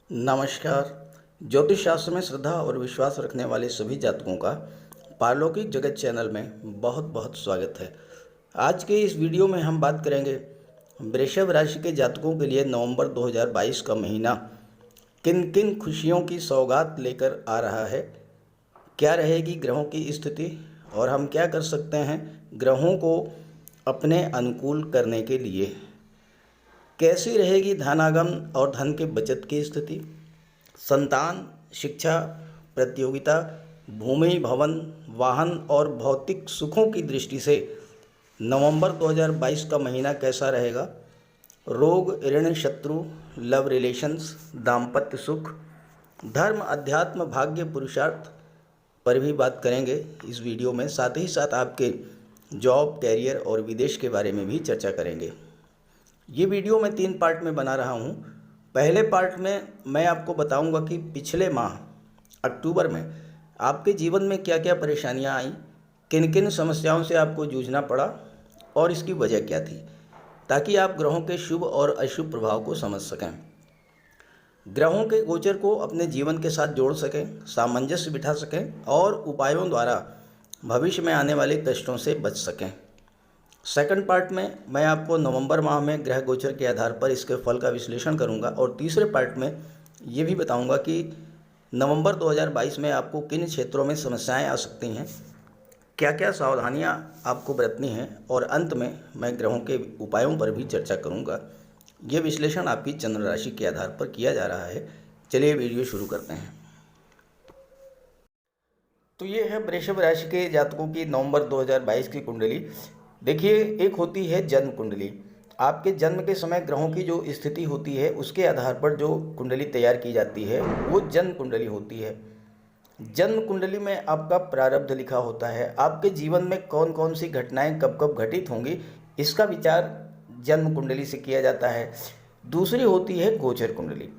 नमस्कार। ज्योतिष शास्त्र में श्रद्धा और विश्वास रखने वाले सभी जातकों का पारलौकिक जगत चैनल में बहुत बहुत स्वागत है। आज के इस वीडियो में हम बात करेंगे वृषभ राशि के जातकों के लिए नवंबर 2022 का महीना किन किन खुशियों की सौगात लेकर आ रहा है, क्या रहेगी ग्रहों की स्थिति और हम क्या कर सकते हैं ग्रहों को अपने अनुकूल करने के लिए, कैसी रहेगी धनागम और धन के बचत की स्थिति, संतान, शिक्षा, प्रतियोगिता, भूमि, भवन, वाहन और भौतिक सुखों की दृष्टि से नवंबर 2022 का महीना कैसा रहेगा, रोग, ऋण, शत्रु, लव रिलेशंस, दाम्पत्य सुख, धर्म, अध्यात्म, भाग्य, पुरुषार्थ पर भी बात करेंगे इस वीडियो में। साथ ही साथ आपके जॉब, कैरियर और विदेश के बारे में भी चर्चा करेंगे। ये वीडियो मैं 3 पार्ट में बना रहा हूँ। पहले पार्ट में मैं आपको बताऊंगा कि पिछले माह अक्टूबर में आपके जीवन में क्या क्या परेशानियाँ आईं, किन किन समस्याओं से आपको जूझना पड़ा और इसकी वजह क्या थी, ताकि आप ग्रहों के शुभ और अशुभ प्रभाव को समझ सकें, ग्रहों के गोचर को अपने जीवन के साथ जोड़ सकें, सामंजस्य बिठा सकें और उपायों द्वारा भविष्य में आने वाले कष्टों से बच सकें। सेकंड पार्ट में मैं आपको नवंबर माह में ग्रह गोचर के आधार पर इसके फल का विश्लेषण करूंगा और तीसरे पार्ट में ये भी बताऊंगा कि नवंबर 2022 में आपको किन क्षेत्रों में समस्याएं आ सकती हैं, क्या क्या सावधानियां आपको बरतनी हैं और अंत में मैं ग्रहों के उपायों पर भी चर्चा करूंगा। ये विश्लेषण आपकी चंद्र राशि के आधार पर किया जा रहा है। चलिए वीडियो शुरू करते हैं। तो ये है वृषभ राशि के जातकों की नवंबर 2022 की कुंडली। देखिए, एक होती है जन्म कुंडली। आपके जन्म के समय ग्रहों की जो स्थिति होती है उसके आधार पर जो कुंडली तैयार की जाती है वो जन्म कुंडली होती है। जन्म कुंडली में आपका प्रारब्ध लिखा होता है, आपके जीवन में कौन कौन सी घटनाएं कब कब घटित होंगी इसका विचार जन्म कुंडली से किया जाता है। दूसरी होती है गोचर कुंडली।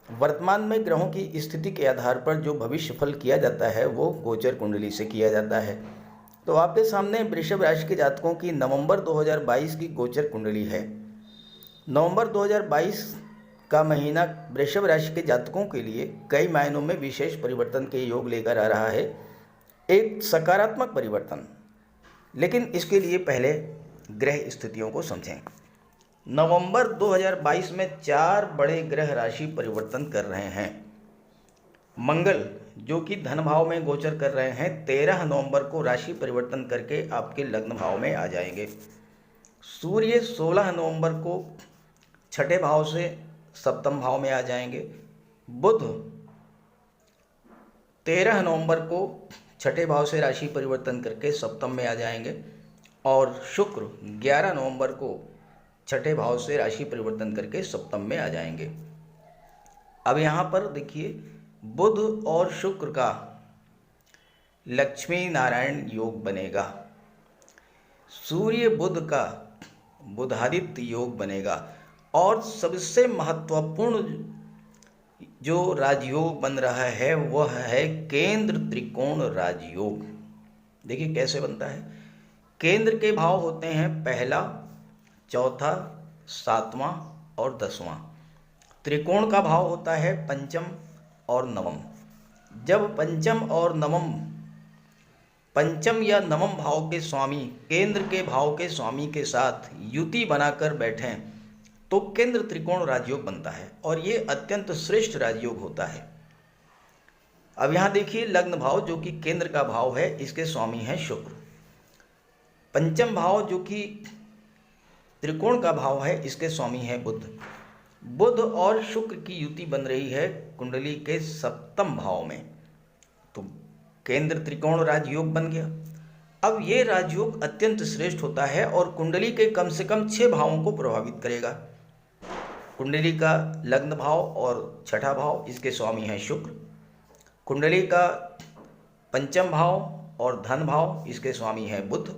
वर्तमान में ग्रहों की स्थिति के आधार पर जो भविष्य फल किया जाता है वो गोचर कुंडली से किया जाता है। तो आपके सामने वृषभ राशि के जातकों की नवंबर 2022 की गोचर कुंडली है। नवंबर 2022 का महीना वृषभ राशि के जातकों के लिए कई मायनों में विशेष परिवर्तन के योग लेकर आ रहा है, एक सकारात्मक परिवर्तन। लेकिन इसके लिए पहले ग्रह स्थितियों को समझें। नवंबर 2022 में 4 बड़े ग्रह राशि परिवर्तन कर रहे हैं। मंगल जो कि धन भाव में गोचर कर रहे हैं 13 नवंबर को राशि परिवर्तन करके आपके लग्न भाव में आ जाएंगे। सूर्य 16 नवंबर को छठे भाव से सप्तम भाव में आ जाएंगे। बुध 13 नवंबर को छठे भाव से राशि परिवर्तन करके सप्तम में आ जाएंगे और शुक्र 11 नवंबर को छठे भाव से राशि परिवर्तन करके सप्तम में आ जाएंगे। अब यहाँ पर देखिए, बुध और शुक्र का लक्ष्मी नारायण योग बनेगा, सूर्य बुध का बुधादित्य योग बनेगा और सबसे महत्वपूर्ण जो राजयोग बन रहा है वह है केंद्र त्रिकोण राजयोग। देखिए कैसे बनता है। केंद्र के भाव होते हैं पहला, चौथा, सातवां और 10वां। त्रिकोण का भाव होता है पंचम और नवम। जब पंचम या नवम भाव के स्वामी केंद्र के भाव के स्वामी के साथ युति बनाकर बैठें तो केंद्र त्रिकोण राजयोग बनता है और ये अत्यंत श्रेष्ठ राजयोग होता है। अब यहाँ देखिए, लग्न भाव जो कि केंद्र का भाव है इसके स्वामी हैं शुक्र। पंचम भाव जो कि त्रिकोण का भाव है इसके स्वामी है बुध। बुध और शुक्र की युति बन रही है कुंडली के सप्तम भाव में, तो केंद्र त्रिकोण राजयोग बन गया। अब ये राजयोग अत्यंत श्रेष्ठ होता है और कुंडली के कम से कम 6 भावों को प्रभावित करेगा। कुंडली का लग्न भाव और छठा भाव इसके स्वामी हैं शुक्र। कुंडली का पंचम भाव और धन भाव इसके स्वामी हैं बुध।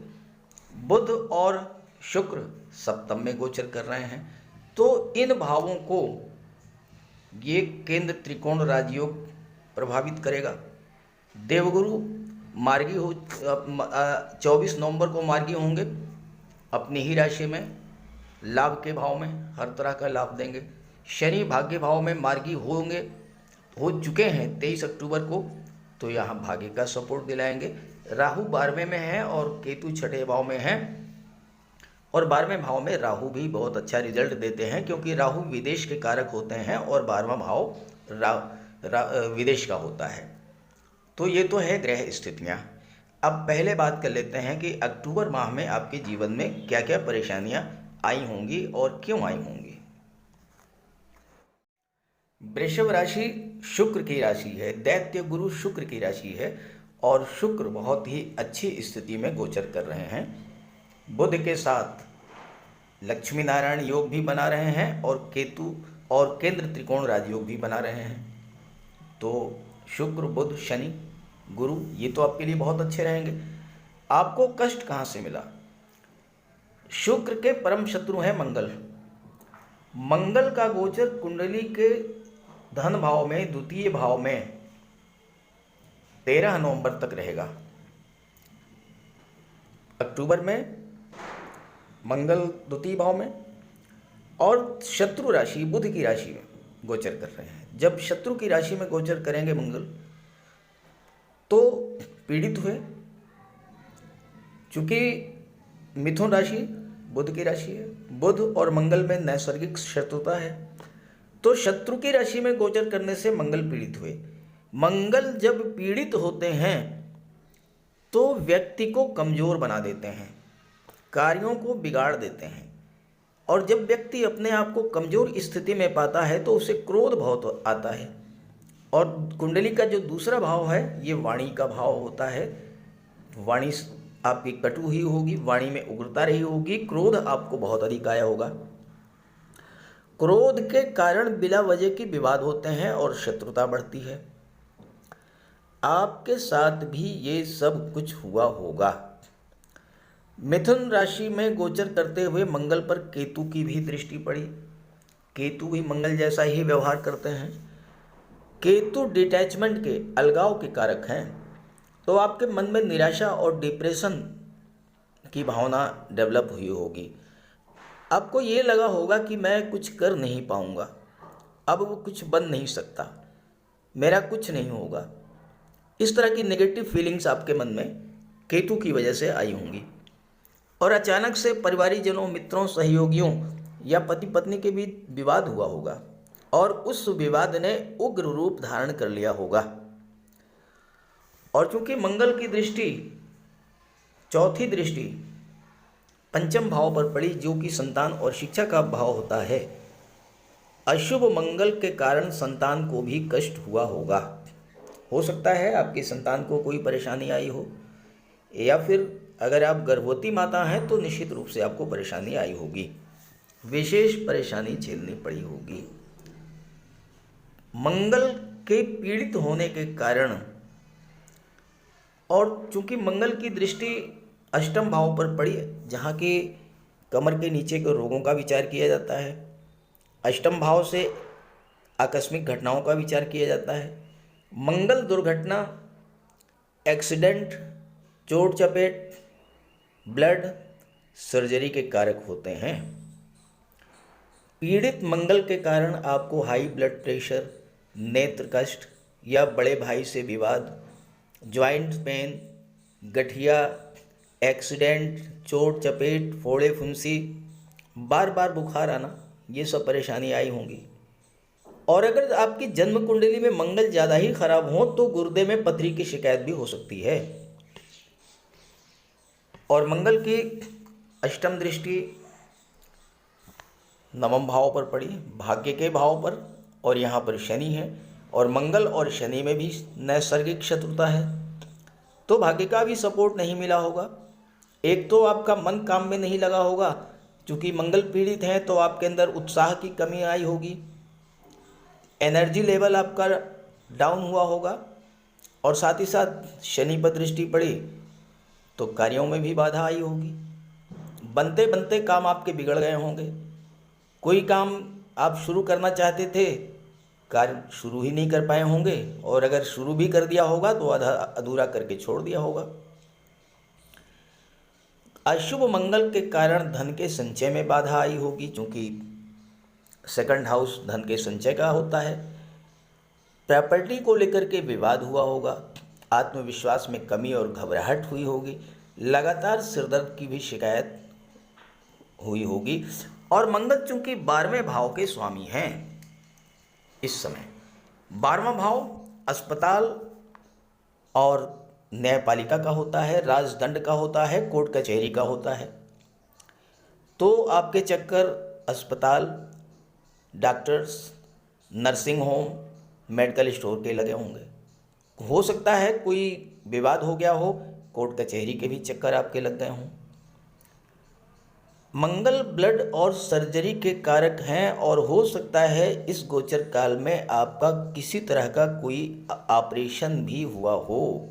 बुध और शुक्र सप्तम में गोचर कर रहे हैं, तो इन भावों को ये केंद्र त्रिकोण राजयोग प्रभावित करेगा। देवगुरु मार्गी हो 24 नवंबर को मार्गी होंगे अपनी ही राशि में, लाभ के भाव में हर तरह का लाभ देंगे। शनि भाग्य भाव में मार्गी हो चुके हैं 23 अक्टूबर को, तो यहाँ भाग्य का सपोर्ट दिलाएंगे। राहु 12वें में है और केतु 6ठे भाव में है, और 12वें भाव में राहु भी बहुत अच्छा रिजल्ट देते हैं, क्योंकि राहु विदेश के कारक होते हैं और 12वां भाव विदेश का होता है। तो ये तो है ग्रह स्थितियाँ। अब पहले बात कर लेते हैं कि अक्टूबर माह में आपके जीवन में क्या क्या परेशानियाँ आई होंगी और क्यों आई होंगी। वृषभ राशि शुक्र की राशि है, दैत्य गुरु शुक्र की राशि है, और शुक्र बहुत ही अच्छी स्थिति में गोचर कर रहे हैं। बुध के साथ लक्ष्मी नारायण योग भी बना रहे हैं और केतु और केंद्र त्रिकोण राजयोग भी बना रहे हैं। तो शुक्र बुध शनि गुरु ये तो आपके लिए बहुत अच्छे रहेंगे। आपको कष्ट कहाँ से मिला? शुक्र के परम शत्रु हैं मंगल। मंगल का गोचर कुंडली के धन भाव में, द्वितीय भाव में 13 नवंबर तक रहेगा। अक्टूबर में मंगल द्वितीय भाव में और शत्रु राशि बुध की राशि में गोचर कर रहे हैं। जब शत्रु की राशि में गोचर करेंगे मंगल तो पीड़ित हुए, चूंकि मिथुन राशि बुध की राशि है, बुध और मंगल में नैसर्गिक शत्रुता है, तो शत्रु की राशि में गोचर करने से मंगल पीड़ित हुए। मंगल जब पीड़ित होते हैं तो व्यक्ति को कमजोर बना देते हैं, कार्यों को बिगाड़ देते हैं, और जब व्यक्ति अपने आप को कमजोर स्थिति में पाता है तो उसे क्रोध बहुत आता है। और कुंडली का जो दूसरा भाव है ये वाणी का भाव होता है। वाणी आपकी कटु ही होगी, वाणी में उग्रता रही होगी, क्रोध आपको बहुत अधिक आया होगा। क्रोध के कारण बिना वजह के विवाद होते हैं और शत्रुता बढ़ती है। आपके साथ भी ये सब कुछ हुआ होगा। मिथुन राशि में गोचर करते हुए मंगल पर केतु की भी दृष्टि पड़ी। केतु भी मंगल जैसा ही व्यवहार करते हैं। केतु डिटैचमेंट के, अलगाव के कारक हैं, तो आपके मन में निराशा और डिप्रेशन की भावना डेवलप हुई होगी। आपको ये लगा होगा कि मैं कुछ कर नहीं पाऊंगा, अब वो कुछ बन नहीं सकता, मेरा कुछ नहीं होगा। इस तरह की नेगेटिव फीलिंग्स आपके मन में केतु की वजह से आई होंगी। और अचानक से परिवारीजनों, मित्रों, सहयोगियों या पति पत्नी के बीच विवाद हुआ होगा और उस विवाद ने उग्र रूप धारण कर लिया होगा। और चूंकि मंगल की दृष्टि, चौथी दृष्टि पंचम भाव पर पड़ी, जो कि संतान और शिक्षा का भाव होता है, अशुभ मंगल के कारण संतान को भी कष्ट हुआ होगा। हो सकता है आपकी संतान को कोई परेशानी आई हो, या फिर अगर आप गर्भवती माता हैं तो निश्चित रूप से आपको परेशानी आई होगी, विशेष परेशानी झेलनी पड़ी होगी। मंगल के पीड़ित होने के कारण, और चूंकि मंगल की दृष्टि अष्टम भाव पर पड़ी, जहाँ के कमर के नीचे के रोगों का विचार किया जाता है, अष्टम भाव से आकस्मिक घटनाओं का विचार किया जाता है। मंगल दुर्घटना, एक्सीडेंट, चोट चपेट, ब्लड, सर्जरी के कारक होते हैं। पीड़ित मंगल के कारण आपको हाई ब्लड प्रेशर, नेत्र कष्ट या बड़े भाई से विवाद, ज्वाइंट पेन, गठिया, एक्सीडेंट, चोट चपेट, फोड़े फुंसी, बार बार बुखार आना, ये सब परेशानी आई होंगी। और अगर आपकी जन्म कुंडली में मंगल ज़्यादा ही खराब हो तो गुर्दे में पथरी की शिकायत भी हो सकती है। और मंगल की अष्टम दृष्टि नवम भाव पर पड़ी, भाग्य के भाव पर, और यहाँ पर शनि है, और मंगल और शनि में भी नैसर्गिक शत्रुता है, तो भाग्य का भी सपोर्ट नहीं मिला होगा। एक तो आपका मन काम में नहीं लगा होगा, क्योंकि मंगल पीड़ित हैं तो आपके अंदर उत्साह की कमी आई होगी, एनर्जी लेवल आपका डाउन हुआ होगा, और साथ ही साथ शनि पर दृष्टि पड़ी तो कार्यों में भी बाधा आई होगी। बनते बनते काम आपके बिगड़ गए होंगे। कोई काम आप शुरू करना चाहते थे, कार्य शुरू ही नहीं कर पाए होंगे, और अगर शुरू भी कर दिया होगा तो आधा अधूरा करके छोड़ दिया होगा। अशुभ मंगल के कारण धन के संचय में बाधा आई होगी, क्योंकि सेकंड हाउस धन के संचय का होता है। प्रॉपर्टी को लेकर के विवाद हुआ होगा। आत्मविश्वास में कमी और घबराहट हुई होगी। लगातार सिरदर्द की भी शिकायत हुई होगी। और मंगल चूंकि 12वें भाव के स्वामी हैं इस समय, 12वां भाव अस्पताल और न्यायपालिका का होता है, राजदंड का होता है, कोर्ट कचहरी का होता है। तो आपके चक्कर अस्पताल, doctors, nursing home, medical store के लगे होंगे। हो सकता है कोई विवाद हो गया हो, कोर्ट कचहरी के भी चक्कर आपके लग गए हों। मंगल ब्लड और सर्जरी के कारक हैं और हो सकता है इस गोचर काल में आपका किसी तरह का कोई ऑपरेशन भी हुआ हो।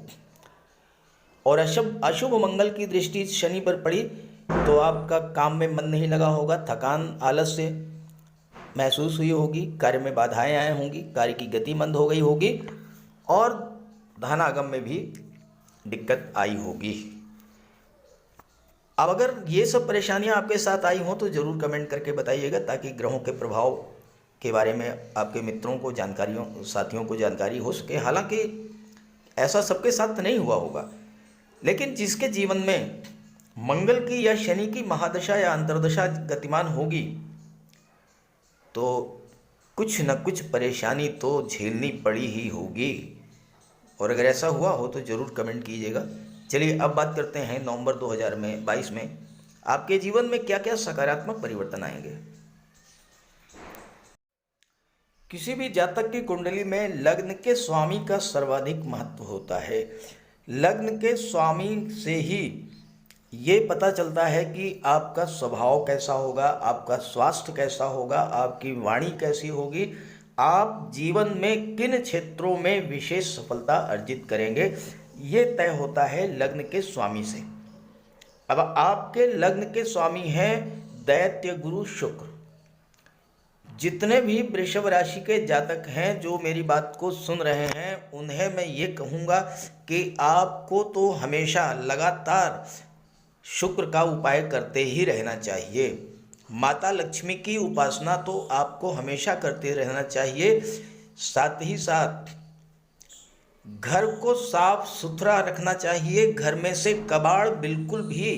और अशुभ अशुभ मंगल की दृष्टि शनि पर पड़ी तो आपका काम में मन नहीं लगा होगा, थकान आलस्य महसूस हुई होगी, कार्य में बाधाएं आए होंगी, कार्य की गति मंद हो गई होगी और धनागम में भी दिक्कत आई होगी। अब अगर ये सब परेशानियां आपके साथ आई हों तो ज़रूर कमेंट करके बताइएगा, ताकि ग्रहों के प्रभाव के बारे में आपके मित्रों को साथियों को जानकारी हो सके। हालांकि ऐसा सबके साथ नहीं हुआ होगा, लेकिन जिसके जीवन में मंगल की या शनि की महादशा या अंतर्दशा गतिमान होगी तो कुछ न कुछ परेशानी तो झेलनी पड़ी ही होगी। और अगर ऐसा हुआ हो तो ज़रूर कमेंट कीजिएगा। चलिए अब बात करते हैं नवंबर 2022 में आपके जीवन में क्या क्या सकारात्मक परिवर्तन आएंगे। किसी भी जातक की कुंडली में लग्न के स्वामी का सर्वाधिक महत्व होता है। लग्न के स्वामी से ही ये पता चलता है कि आपका स्वभाव कैसा होगा, आपका स्वास्थ्य कैसा होगा, आपकी वाणी कैसी होगी, आप जीवन में किन क्षेत्रों में विशेष सफलता अर्जित करेंगे, ये तय होता है लग्न के स्वामी से। अब आपके लग्न के स्वामी हैं दैत्य गुरु शुक्र। जितने भी वृषभ राशि के जातक हैं जो मेरी बात को सुन रहे हैं, उन्हें मैं ये कहूँगा कि आपको तो हमेशा लगातार शुक्र का उपाय करते ही रहना चाहिए। माता लक्ष्मी की उपासना तो आपको हमेशा करते रहना चाहिए। साथ ही साथ घर को साफ सुथरा रखना चाहिए। घर में से कबाड़ बिल्कुल भी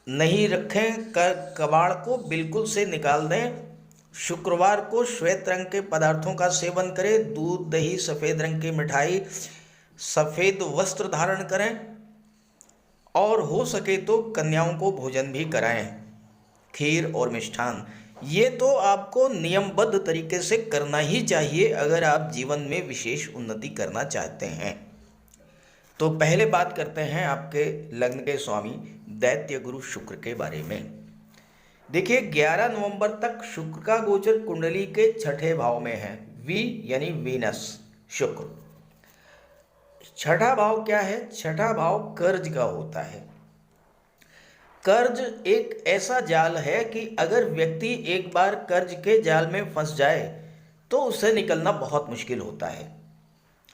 नहीं रखें, कबाड़ को बिल्कुल से निकाल दें। शुक्रवार को श्वेत रंग के पदार्थों का सेवन करें। दूध, दही, सफ़ेद रंग की मिठाई, सफ़ेद वस्त्र धारण करें और हो सके तो कन्याओं को भोजन भी कराएं, खीर और मिष्ठान। ये तो आपको नियमबद्ध तरीके से करना ही चाहिए अगर आप जीवन में विशेष उन्नति करना चाहते हैं। तो पहले बात करते हैं आपके लग्न के स्वामी दैत्य गुरु शुक्र के बारे में। देखिए 11 नवंबर तक शुक्र का गोचर कुंडली के छठे भाव में है। वी यानी वीनस शुक्र। छठा भाव क्या है? छठा भाव कर्ज का होता है। कर्ज एक ऐसा जाल है कि अगर व्यक्ति एक बार कर्ज के जाल में फंस जाए तो उससे निकलना बहुत मुश्किल होता है।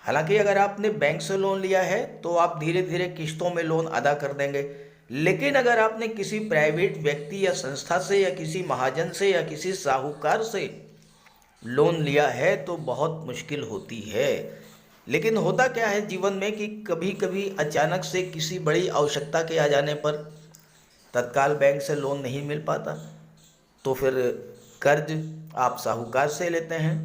हालांकि अगर आपने बैंक से लोन लिया है तो आप धीरे धीरे किस्तों में लोन अदा कर देंगे, लेकिन अगर आपने किसी प्राइवेट व्यक्ति या संस्था से या किसी महाजन से या किसी साहूकार से लोन लिया है तो बहुत मुश्किल होती है। लेकिन होता क्या है जीवन में कि कभी कभी अचानक से किसी बड़ी आवश्यकता के आ जाने पर तत्काल बैंक से लोन नहीं मिल पाता, तो फिर कर्ज आप साहूकार से लेते हैं।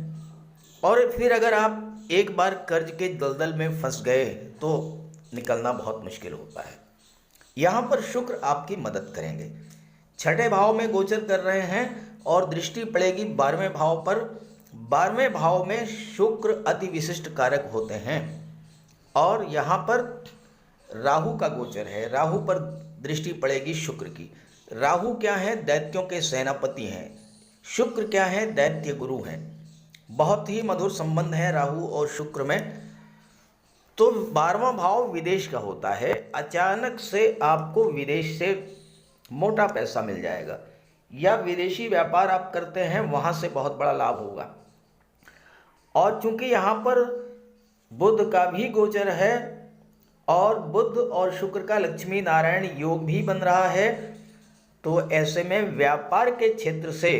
और फिर अगर आप एक बार कर्ज के दलदल में फंस गए तो निकलना बहुत मुश्किल होता है। यहाँ पर शुक्र आपकी मदद करेंगे। छठे भाव में गोचर कर रहे हैं और दृष्टि पड़ेगी 12वें भाव पर। 12वें भाव में शुक्र अति विशिष्ट कारक होते हैं और यहाँ पर राहु का गोचर है। राहु पर दृष्टि पड़ेगी शुक्र की। राहु क्या है? दैत्यों के सेनापति हैं। शुक्र क्या है? दैत्य गुरु हैं। बहुत ही मधुर संबंध है राहु और शुक्र में। तो 12वां भाव विदेश का होता है। अचानक से आपको विदेश से मोटा पैसा मिल जाएगा या विदेशी व्यापार आप करते हैं वहाँ से बहुत बड़ा लाभ होगा। और चूंकि यहाँ पर बुध का भी गोचर है और बुध और शुक्र का लक्ष्मी नारायण योग भी बन रहा है, तो ऐसे में व्यापार के क्षेत्र से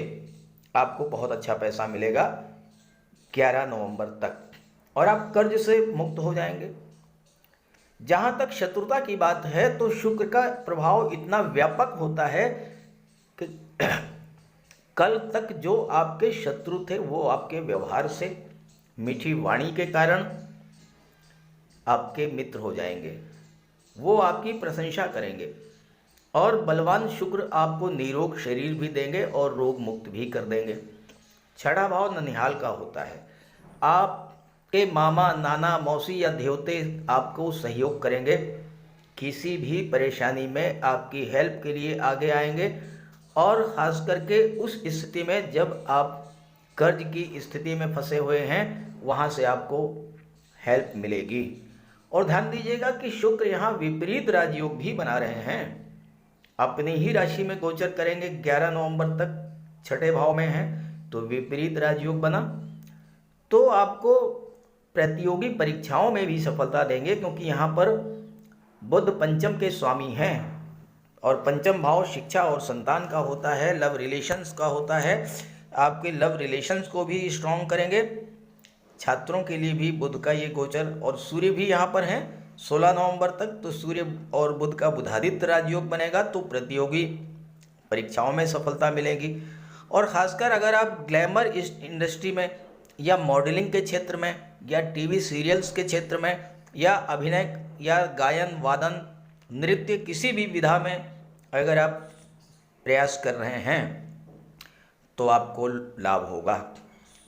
आपको बहुत अच्छा पैसा मिलेगा 11 नवंबर तक, और आप कर्ज से मुक्त हो जाएंगे। जहाँ तक शत्रुता की बात है तो शुक्र का प्रभाव इतना व्यापक होता है कि कल तक जो आपके शत्रु थे वो आपके व्यवहार से, मीठी वाणी के कारण आपके मित्र हो जाएंगे, वो आपकी प्रशंसा करेंगे। और बलवान शुक्र आपको निरोग शरीर भी देंगे और रोग मुक्त भी कर देंगे। छठा भाव ननिहाल का होता है। आपके मामा, नाना, मौसी या देवते आपको सहयोग करेंगे, किसी भी परेशानी में आपकी हेल्प के लिए आगे आएंगे। और ख़ास करके उस स्थिति में जब आप कर्ज की स्थिति में फंसे हुए हैं, वहाँ से आपको हेल्प मिलेगी। और ध्यान दीजिएगा कि शुक्र यहाँ विपरीत राजयोग भी बना रहे हैं, अपनी ही राशि में गोचर करेंगे। 11 नवंबर तक छठे भाव में है तो विपरीत राजयोग बना, तो आपको प्रतियोगी परीक्षाओं में भी सफलता देंगे, क्योंकि यहाँ पर बुध पंचम के स्वामी हैं और पंचम भाव शिक्षा और संतान का होता है, लव रिलेशंस का होता है। आपके लव रिलेशंस को भी स्ट्रॉन्ग करेंगे। छात्रों के लिए भी बुध का ये गोचर, और सूर्य भी यहाँ पर है 16 नवंबर तक, तो सूर्य और बुध का बुधादित्य राजयोग बनेगा, तो प्रतियोगी परीक्षाओं में सफलता मिलेगी। और ख़ासकर अगर आप ग्लैमर इंडस्ट्री में या मॉडलिंग के क्षेत्र में या टीवी सीरियल्स के क्षेत्र में या अभिनय या गायन वादन नृत्य किसी भी विधा में अगर आप प्रयास कर रहे हैं तो आपको लाभ होगा।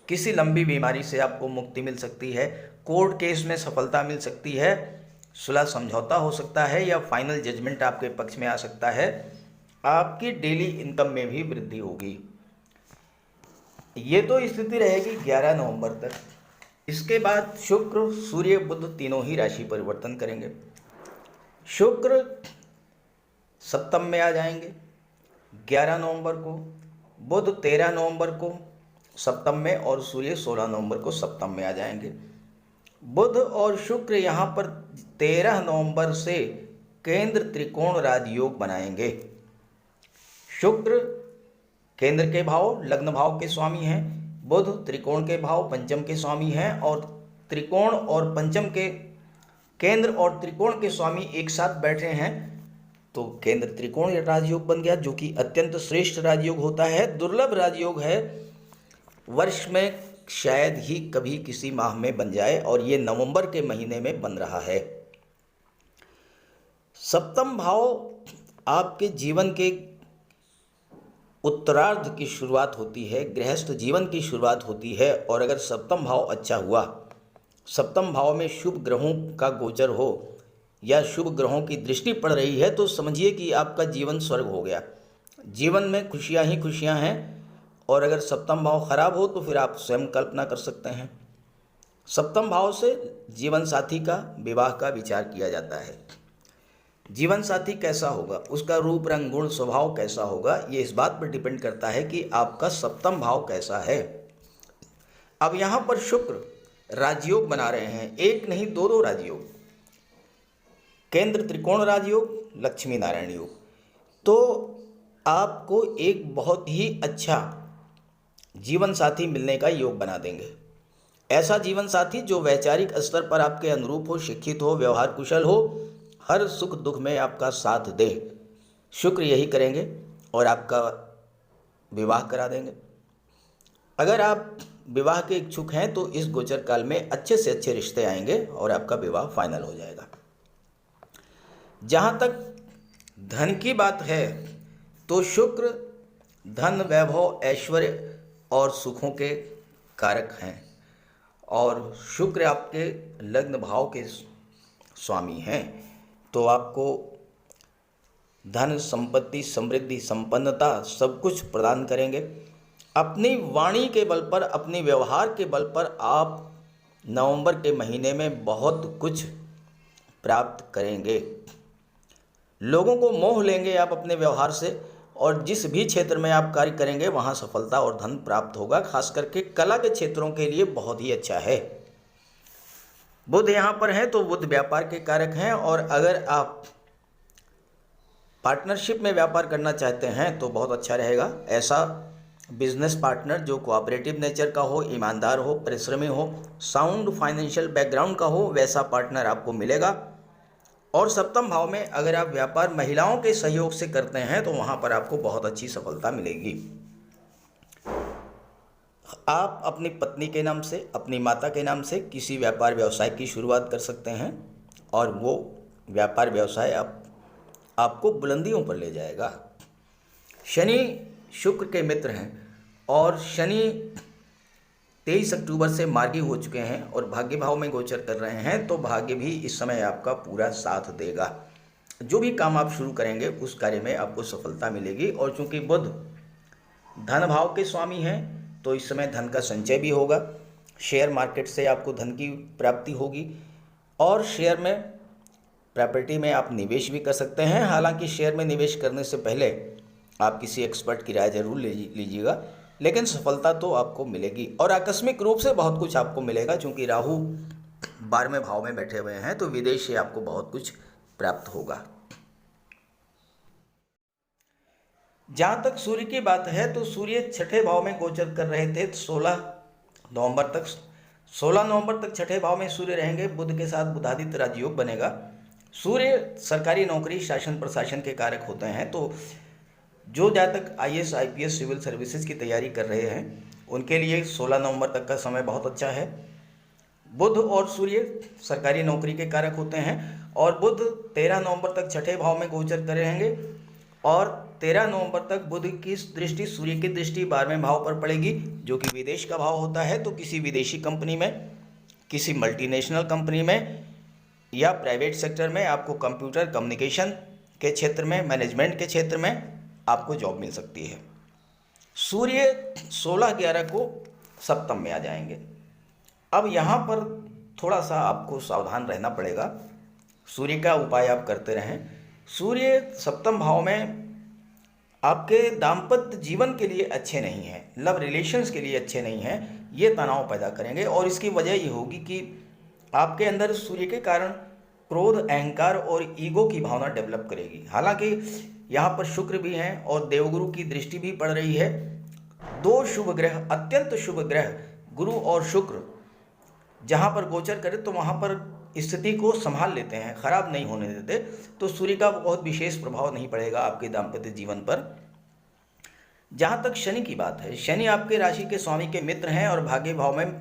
किसी लंबी बीमारी से आपको मुक्ति मिल सकती है, कोर्ट केस में सफलता मिल सकती है, सुलह समझौता हो सकता है या फाइनल जजमेंट आपके पक्ष में आ सकता है। आपकी डेली इनकम में भी वृद्धि होगी। ये तो स्थिति रहेगी 11 नवंबर तक। इसके बाद शुक्र, सूर्य, बुध तीनों ही राशि परिवर्तन करेंगे। शुक्र सप्तम में आ जाएंगे 11 नवंबर को, बुध 13 नवंबर को सप्तम में, और सूर्य 16 नवंबर को सप्तम में आ जाएंगे। बुध और शुक्र यहाँ पर 13 नवंबर से केंद्र त्रिकोण राजयोग बनाएंगे। शुक्र केंद्र के भाव लग्न भाव के स्वामी हैं, बुध त्रिकोण के भाव पंचम के स्वामी हैं, और त्रिकोण और पंचम के केंद्र और त्रिकोण के स्वामी एक साथ बैठे हैं, तो केंद्र त्रिकोण राजयोग बन गया, जो कि अत्यंत श्रेष्ठ राजयोग होता है, दुर्लभ राजयोग है। वर्ष में शायद ही कभी किसी माह में बन जाए, और ये नवंबर के महीने में बन रहा है। सप्तम भाव आपके जीवन के उत्तरार्ध की शुरुआत होती है, गृहस्थ जीवन की शुरुआत होती है। और अगर सप्तम भाव अच्छा हुआ, सप्तम भाव में शुभ ग्रहों का गोचर हो या शुभ ग्रहों की दृष्टि पड़ रही है, तो समझिए कि आपका जीवन स्वर्ग हो गया। जीवन में खुशियां ही खुशियां हैं। और अगर सप्तम भाव खराब हो तो फिर आप स्वयं कल्पना कर सकते हैं। सप्तम भाव से जीवन साथी का विवाह का विचार किया जाता है। जीवन साथी कैसा होगा, उसका रूप रंग गुण स्वभाव कैसा होगा, ये इस बात पर डिपेंड करता है कि आपका सप्तम भाव कैसा है। अब यहाँ पर शुक्र राजयोग बना रहे हैं, एक नहीं दो राजयोग, केंद्र त्रिकोण राजयोग, लक्ष्मी नारायण योग। तो आपको एक बहुत ही अच्छा जीवन साथी मिलने का योग बना देंगे। ऐसा जीवन साथी जो वैचारिक स्तर पर आपके अनुरूप हो, शिक्षित हो, व्यवहार कुशल हो, हर सुख दुख में आपका साथ दे। शुक्र यही करेंगे और आपका विवाह करा देंगे। अगर आप विवाह के इच्छुक हैं तो इस गोचर काल में अच्छे से अच्छे रिश्ते आएंगे और आपका विवाह फाइनल हो जाएगा। जहाँ तक धन की बात है तो शुक्र धन, वैभव, ऐश्वर्य और सुखों के कारक हैं, और शुक्र आपके लग्न भाव के स्वामी हैं। तो आपको धन, संपत्ति, समृद्धि, संपन्नता सब कुछ प्रदान करेंगे। अपनी वाणी के बल पर, अपने व्यवहार के बल पर आप नवंबर के महीने में बहुत कुछ प्राप्त करेंगे। लोगों को मोह लेंगे आप अपने व्यवहार से, और जिस भी क्षेत्र में आप कार्य करेंगे वहाँ सफलता और धन प्राप्त होगा। खास करके कला के क्षेत्रों के लिए बहुत ही अच्छा है। बुध यहाँ पर है तो बुध व्यापार के कारक हैं, और अगर आप पार्टनरशिप में व्यापार करना चाहते हैं तो बहुत अच्छा रहेगा। ऐसा बिजनेस पार्टनर जो कोऑपरेटिव नेचर का हो, ईमानदार हो, परिश्रमी हो, साउंड फाइनेंशियल बैकग्राउंड का हो, वैसा पार्टनर आपको मिलेगा। और सप्तम भाव में अगर आप व्यापार महिलाओं के सहयोग से करते हैं तो वहाँ पर आपको बहुत अच्छी सफलता मिलेगी। आप अपनी पत्नी के नाम से, अपनी माता के नाम से किसी व्यापार व्यवसाय की शुरुआत कर सकते हैं और वो व्यापार व्यवसाय आपको बुलंदियों पर ले जाएगा। शनि शुक्र के मित्र हैं और शनि 23 अक्टूबर से मार्गी हो चुके हैं और भाग्य भाव में गोचर कर रहे हैं, तो भाग्य भी इस समय आपका पूरा साथ देगा। जो भी काम आप शुरू करेंगे उस कार्य में आपको सफलता मिलेगी। और चूंकि बुध धन भाव के स्वामी हैं तो इस समय धन का संचय भी होगा। शेयर मार्केट से आपको धन की प्राप्ति होगी और शेयर में, प्रॉपर्टी में आप निवेश भी कर सकते हैं। हालांकि शेयर में निवेश करने से पहले आप किसी एक्सपर्ट की राय जरूर लीजिएगा, लेकिन सफलता तो आपको मिलेगी। और आकस्मिक रूप से बहुत कुछ आपको मिलेगा, क्योंकि राहु 12वें भाव में बैठे हुए हैं, तो विदेश से आपको बहुत कुछ प्राप्त होगा। जहाँ तक सूर्य की बात है तो सूर्य छठे भाव में गोचर कर रहे थे 16 नवंबर तक। 16 नवंबर तक छठे भाव में सूर्य रहेंगे। बुध के साथ बुधादित्य राजयोग बनेगा। सूर्य सरकारी नौकरी, शासन प्रशासन के कारक होते हैं, तो जो जातक IAS IPS सिविल सर्विसेज की तैयारी कर रहे हैं उनके लिए 16 नवंबर तक का समय बहुत अच्छा है। बुध और सूर्य सरकारी नौकरी के कारक होते हैं और बुध 13 नवंबर तक छठे भाव में गोचर कर रहेंगे और 13 नवंबर तक बुध की दृष्टि, सूर्य की दृष्टि 12वें भाव पर पड़ेगी, जो कि विदेश का भाव होता है। तो किसी विदेशी कंपनी में, किसी मल्टीनेशनल कंपनी में या प्राइवेट सेक्टर में आपको कंप्यूटर कम्युनिकेशन के क्षेत्र में, मैनेजमेंट के क्षेत्र में आपको जॉब मिल सकती है। सूर्य 16/11 को सप्तम में आ जाएंगे। अब यहाँ पर थोड़ा सा आपको सावधान रहना पड़ेगा। सूर्य का उपाय आप करते रहें। सूर्य सप्तम भाव में आपके दाम्पत्य जीवन के लिए अच्छे नहीं हैं, लव रिलेशंस के लिए अच्छे नहीं हैं, ये तनाव पैदा करेंगे। और इसकी वजह ये होगी कि आपके अंदर सूर्य के कारण क्रोध, अहंकार और ईगो की भावना डेवलप करेगी। हालांकि यहाँ पर शुक्र भी हैं और देवगुरु की दृष्टि भी पड़ रही है। दो शुभ ग्रह, अत्यंत शुभ ग्रह गुरु और शुक्र जहाँ पर गोचर करे तो वहाँ पर स्थिति को संभाल लेते हैं, खराब नहीं होने देते। तो सूर्य का बहुत विशेष प्रभाव नहीं पड़ेगा आपके दाम्पत्य जीवन पर। जहाँ तक शनि की बात है, शनि आपके राशि के स्वामी के मित्र हैं और भाग्य भाव में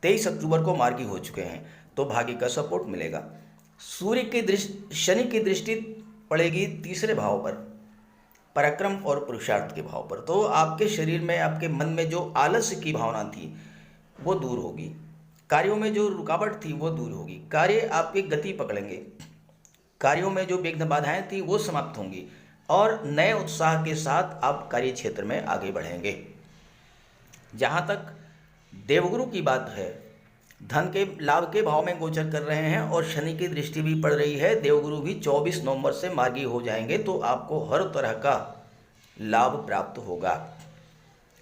23 अक्टूबर को मार्गी हो चुके हैं, तो भाग्य का सपोर्ट मिलेगा। सूर्य की दृष्टि, शनि की दृष्टि पड़ेगी तीसरे भाव पर, पराक्रम और पुरुषार्थ के भाव पर। तो आपके शरीर में, आपके मन में जो आलस्य की भावना थी वो दूर होगी, कार्यों में जो रुकावट थी वो दूर होगी, कार्य आपकी गति पकड़ेंगे, कार्यों में जो विघ्न बाधाएं थी वो समाप्त होंगी और नए उत्साह के साथ आप कार्य क्षेत्र में आगे बढ़ेंगे। जहाँ तक देवगुरु की बात है, धन के लाभ के भाव में गोचर कर रहे हैं और शनि की दृष्टि भी पड़ रही है। देवगुरु भी 24 नवंबर से मार्गी हो जाएंगे, तो आपको हर तरह का लाभ प्राप्त होगा।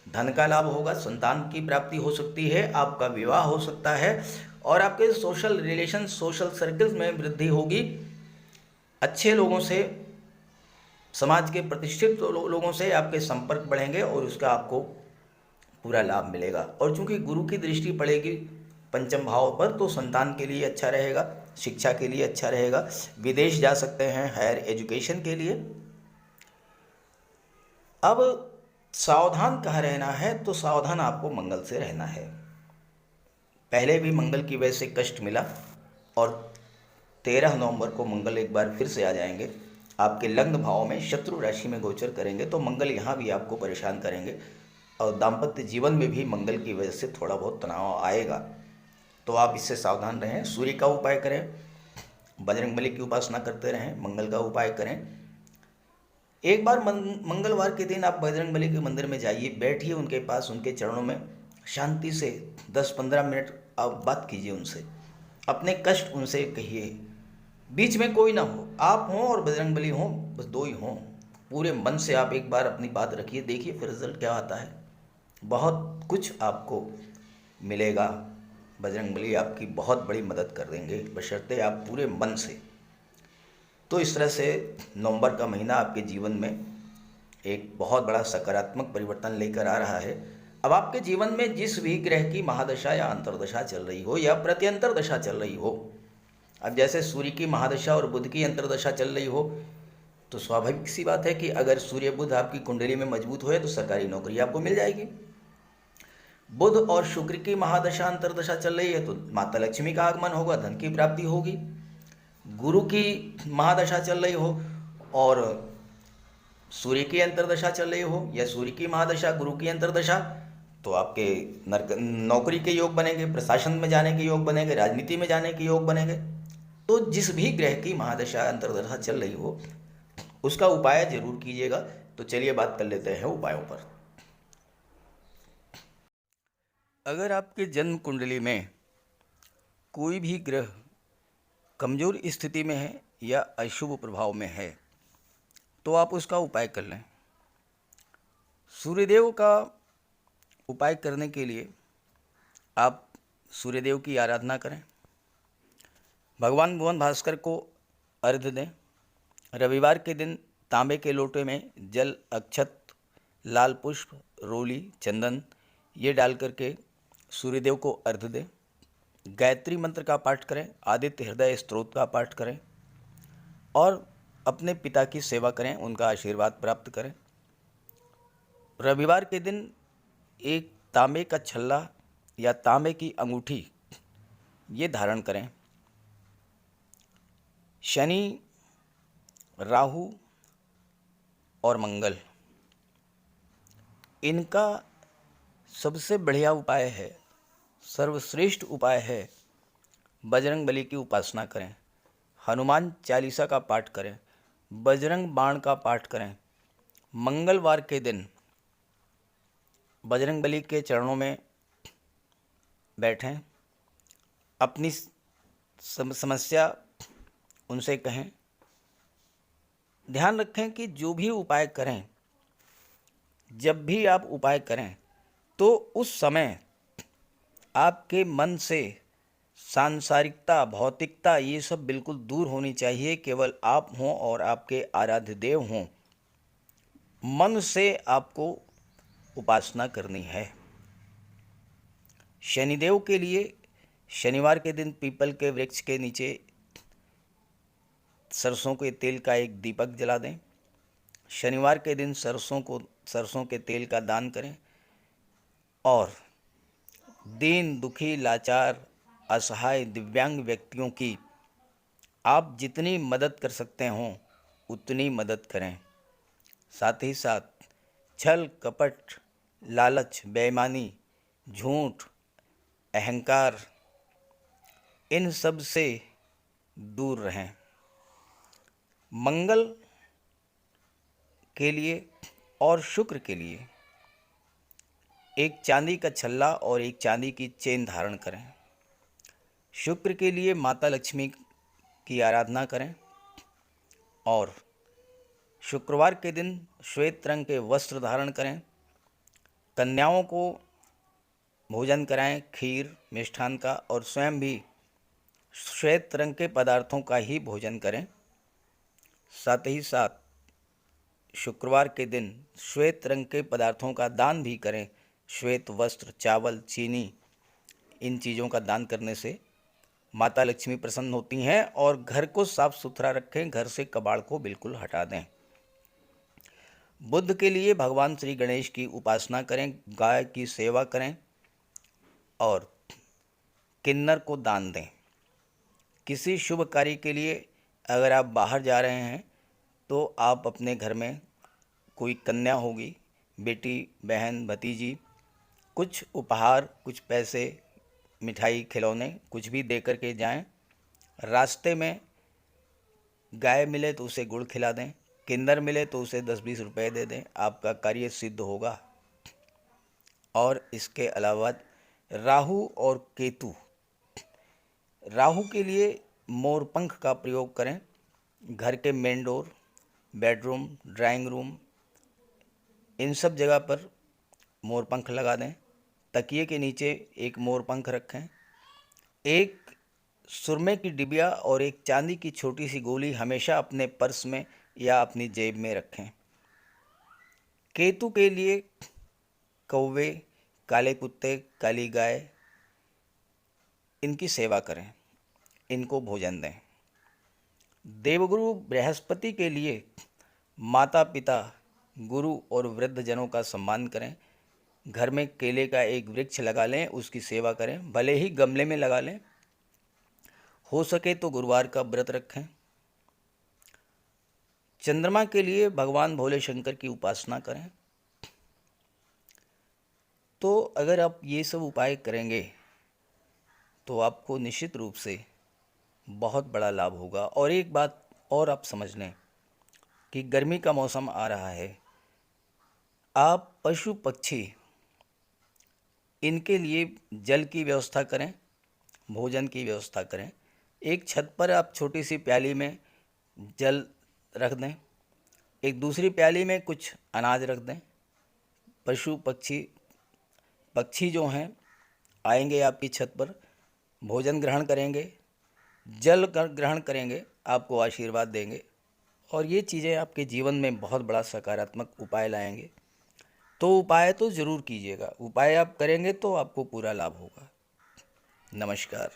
धन का लाभ होगा, संतान की प्राप्ति हो सकती है, आपका विवाह हो सकता है और आपके सोशल रिलेशन, सोशल सर्कल्स में वृद्धि होगी। अच्छे लोगों से, समाज के प्रतिष्ठित लोगों से आपके संपर्क बढ़ेंगे और उसका आपको पूरा लाभ मिलेगा। और चूंकि गुरु की दृष्टि पड़ेगी पंचम भाव पर, तो संतान के लिए अच्छा रहेगा, शिक्षा के लिए अच्छा रहेगा, विदेश जा सकते हैं हायर एजुकेशन के लिए। अब सावधान कहाँ रहना है, तो सावधान आपको मंगल से रहना है। पहले भी मंगल की वजह से कष्ट मिला और 13 नवंबर को मंगल एक बार फिर से आ जाएंगे। आपके लग्न भाव में शत्रु राशि में गोचर करेंगे, तो मंगल यहाँ भी आपको परेशान करेंगे और दाम्पत्य जीवन में भी मंगल की वजह से थोड़ा बहुत तनाव आएगा, तो आप इससे सावधान रहें। सूर्य का उपाय करें, बजरंगबली की उपासना करते रहें, मंगल का उपाय करें। एक बार मंगलवार के दिन आप बजरंगबली के मंदिर में जाइए, बैठिए उनके पास, उनके चरणों में शांति से 10-15 मिनट आप बात कीजिए उनसे, अपने कष्ट उनसे कहिए। बीच में कोई ना हो, आप हों और बजरंगबली हों, बस दो ही हों। पूरे मन से आप एक बार अपनी बात रखिए, देखिए फिर रिजल्ट क्या आता है। बहुत कुछ आपको मिलेगा, बजरंगबली आपकी बहुत बड़ी मदद कर देंगे, बशर्ते आप पूरे मन से। तो इस तरह से नवंबर का महीना आपके जीवन में एक बहुत बड़ा सकारात्मक परिवर्तन लेकर आ रहा है। अब आपके जीवन में जिस भी ग्रह की महादशा या अंतर्दशा चल रही हो या प्रत्यंतर दशा चल रही हो, अब जैसे सूर्य की महादशा और बुध की अंतर्दशा चल रही हो, तो स्वाभाविक सी बात है कि अगर सूर्य बुध आपकी कुंडली में मजबूत हुए तो सरकारी नौकरी आपको मिल जाएगी। बुध और शुक्र की महादशा अंतर्दशा चल रही है तो माता लक्ष्मी का आगमन होगा, धन की प्राप्ति होगी। गुरु की महादशा चल रही हो और सूर्य की अंतर्दशा चल रही हो या सूर्य की महादशा गुरु की अंतर्दशा, तो आपके नौकरी के योग बनेंगे, प्रशासन में जाने के योग बनेंगे, राजनीति में जाने के योग बनेंगे। तो जिस भी ग्रह की महादशा अंतर्दशा चल रही हो उसका उपाय जरूर कीजिएगा। तो चलिए बात कर लेते हैं उपायों पर। अगर आपके जन्म कुंडली में कोई भी ग्रह कमजोर स्थिति में है या अशुभ प्रभाव में है तो आप उसका उपाय कर लें। सूर्यदेव का उपाय करने के लिए आप सूर्यदेव की आराधना करें, भगवान भुवन भास्कर को अर्घ्य दें। रविवार के दिन तांबे के लोटे में जल, अक्षत, लाल पुष्प, रोली, चंदन ये डाल करके सूर्यदेव को अर्घ्य दें। गायत्री मंत्र का पाठ करें, आदित्य हृदय स्तोत्र का पाठ करें और अपने पिता की सेवा करें, उनका आशीर्वाद प्राप्त करें। रविवार के दिन एक तांबे का छल्ला या तांबे की अंगूठी ये धारण करें। शनि, राहु और मंगल, इनका सबसे बढ़िया उपाय है, सर्वश्रेष्ठ उपाय है, बजरंग बली की उपासना करें, हनुमान चालीसा का पाठ करें, बजरंग बाण का पाठ करें। मंगलवार के दिन बजरंग बली के चरणों में बैठें, अपनी समस्या उनसे कहें। ध्यान रखें कि जो भी उपाय करें, जब भी आप उपाय करें तो उस समय आपके मन से सांसारिकता, भौतिकता ये सब बिल्कुल दूर होनी चाहिए। केवल आप हों और आपके आराध्य देव हों। मन से आपको उपासना करनी है। शनिदेव के लिए शनिवार के दिन पीपल के वृक्ष के नीचे सरसों के तेल का एक दीपक जला दें। शनिवार के दिन सरसों के तेल का दान करें और दीन, दुखी, लाचार, असहाय, दिव्यांग व्यक्तियों की आप जितनी मदद कर सकते हों उतनी मदद करें। साथ ही साथ छल, कपट, लालच, बेईमानी, झूठ, अहंकार, इन सब से दूर रहें। मंगल के लिए और शुक्र के लिए एक चांदी का छल्ला और एक चांदी की चेन धारण करें। शुक्र के लिए माता लक्ष्मी की आराधना करें और शुक्रवार के दिन श्वेत रंग के वस्त्र धारण करें। कन्याओं को भोजन कराएं, खीर, मिष्ठान का, और स्वयं भी श्वेत रंग के पदार्थों का ही भोजन करें। साथ ही साथ शुक्रवार के दिन श्वेत रंग के पदार्थों का दान भी करें। श्वेत वस्त्र, चावल, चीनी, इन चीज़ों का दान करने से माता लक्ष्मी प्रसन्न होती हैं। और घर को साफ सुथरा रखें, घर से कबाड़ को बिल्कुल हटा दें। बुध के लिए भगवान श्री गणेश की उपासना करें, गाय की सेवा करें और किन्नर को दान दें। किसी शुभ कार्य के लिए अगर आप बाहर जा रहे हैं तो आप अपने घर में कोई कन्या होगी, बेटी, बहन, भतीजी, कुछ उपहार, कुछ पैसे, मिठाई, खिलौने कुछ भी दे कर के जाएं। रास्ते में गाय मिले तो उसे गुड़ खिला दें, किन्नर मिले तो उसे 10-20 रुपए दे दें, आपका कार्य सिद्ध होगा। और इसके अलावा राहु और केतु, राहु के लिए मोरपंख का प्रयोग करें। घर के main door, bedroom, drawing room, इन सब जगह पर मोरपंख लगा दें। तकिए के नीचे एक मोरपंख रखें। एक सुरमे की डिबिया और एक चांदी की छोटी सी गोली हमेशा अपने पर्स में या अपनी जेब में रखें। केतु के लिए कौवे, काले कुत्ते, काली गाय, इनकी सेवा करें, इनको भोजन दें। देवगुरु बृहस्पति के लिए माता पिता, गुरु और वृद्धजनों का सम्मान करें। घर में केले का एक वृक्ष लगा लें, उसकी सेवा करें, भले ही गमले में लगा लें। हो सके तो गुरुवार का व्रत रखें। चंद्रमा के लिए भगवान भोले शंकर की उपासना करें। तो अगर आप ये सब उपाय करेंगे तो आपको निश्चित रूप से बहुत बड़ा लाभ होगा। और एक बात और आप समझ लें कि गर्मी का मौसम आ रहा है, आप पशु पक्षी इनके लिए जल की व्यवस्था करें, भोजन की व्यवस्था करें। एक छत पर आप छोटी सी प्याली में जल रख दें, एक दूसरी प्याली में कुछ अनाज रख दें। पशु पक्षी जो हैं आएंगे आपकी छत पर, भोजन ग्रहण करेंगे, जल ग्रहण करेंगे, आपको आशीर्वाद देंगे और ये चीज़ें आपके जीवन में बहुत बड़ा सकारात्मक उपाय लाएंगे। तो उपाय तो ज़रूर कीजिएगा, उपाय आप करेंगे तो आपको पूरा लाभ होगा। नमस्कार।